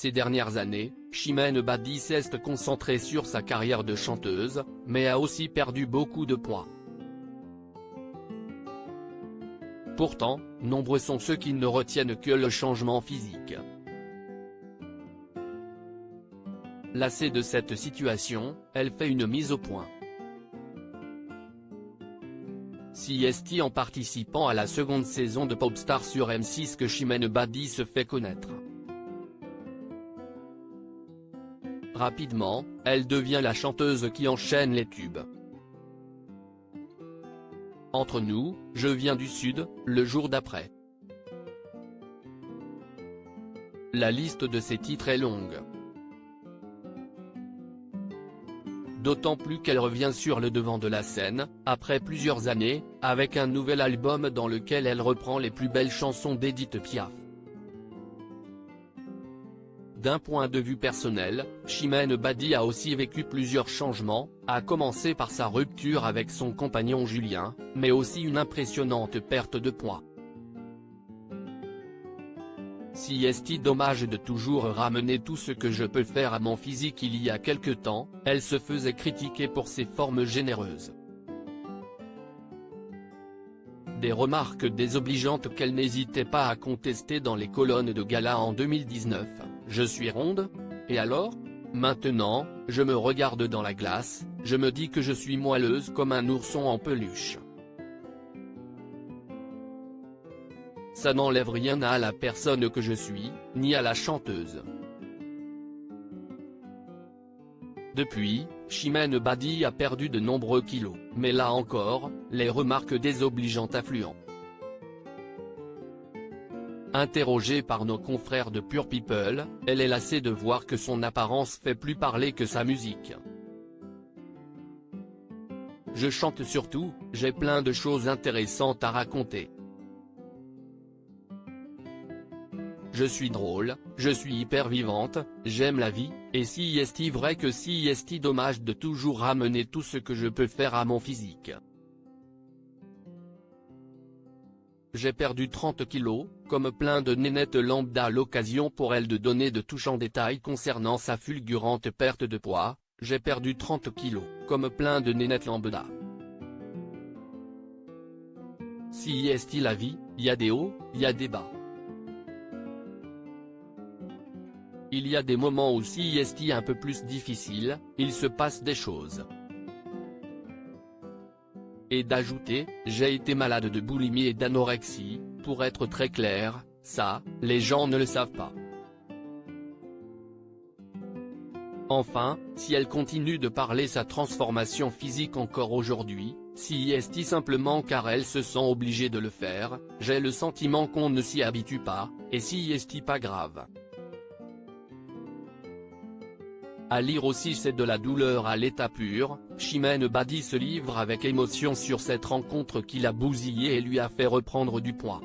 Ces dernières années, Chimène Badi s'est concentrée sur sa carrière de chanteuse, mais a aussi perdu beaucoup de poids. Pourtant, nombreux sont ceux qui ne retiennent que le changement physique. Lassée de cette situation, elle fait une mise au point. CST en participant à la seconde saison de Popstar sur M6 que Chimène Badi se fait connaître. Rapidement, elle devient la chanteuse qui enchaîne les tubes. Entre nous, je viens du Sud, le jour d'après. La liste de ses titres est longue. D'autant plus qu'elle revient sur le devant de la scène, après plusieurs années, avec un nouvel album dans lequel elle reprend les plus belles chansons d'Édith Piaf. D'un point de vue personnel, Chimène Badi a aussi vécu plusieurs changements, à commencer par sa rupture avec son compagnon Julien, mais aussi une impressionnante perte de poids. CST dommage de toujours ramener tout ce que je peux faire à mon physique. Il y a quelque temps, elle se faisait critiquer pour ses formes généreuses. Des remarques désobligeantes qu'elle n'hésitait pas à contester dans les colonnes de gala en 2019, « Je suis ronde ? Et alors ? Maintenant, je me regarde dans la glace, je me dis que je suis moelleuse comme un ourson en peluche. Ça n'enlève rien à la personne que je suis, ni à la chanteuse. » Depuis, Chimène Badi a perdu de nombreux kilos, mais là encore, les remarques désobligeantes affluent. Interrogée par nos confrères de Pure People, elle est lassée de voir que son apparence fait plus parler que sa musique. « Je chante surtout, j'ai plein de choses intéressantes à raconter. Je suis drôle, je suis hyper vivante, j'aime la vie, et si est vrai que si est dommage de toujours ramener tout ce que je peux faire à mon physique. J'ai perdu 30 kilos, comme plein de nénettes lambda. » L'occasion pour elle de donner de touchants détails concernant sa fulgurante perte de poids, « J'ai perdu 30 kilos, comme plein de nénettes lambda. Si est la vie, y a des hauts, y a des bas. Il y a des moments où si est un peu plus difficile, il se passe des choses. » Et d'ajouter, « J'ai été malade de boulimie et d'anorexie, pour être très clair, ça, les gens ne le savent pas. » Enfin, si elle continue de parler sa transformation physique encore aujourd'hui, si est simplement car elle se sent obligée de le faire, j'ai le sentiment qu'on ne s'y habitue pas, et si est pas grave. À lire aussi, c'est de la douleur à l'état pur. Chimène Badi se livre avec émotion sur cette rencontre qui l'a bousillée et lui a fait reprendre du poids.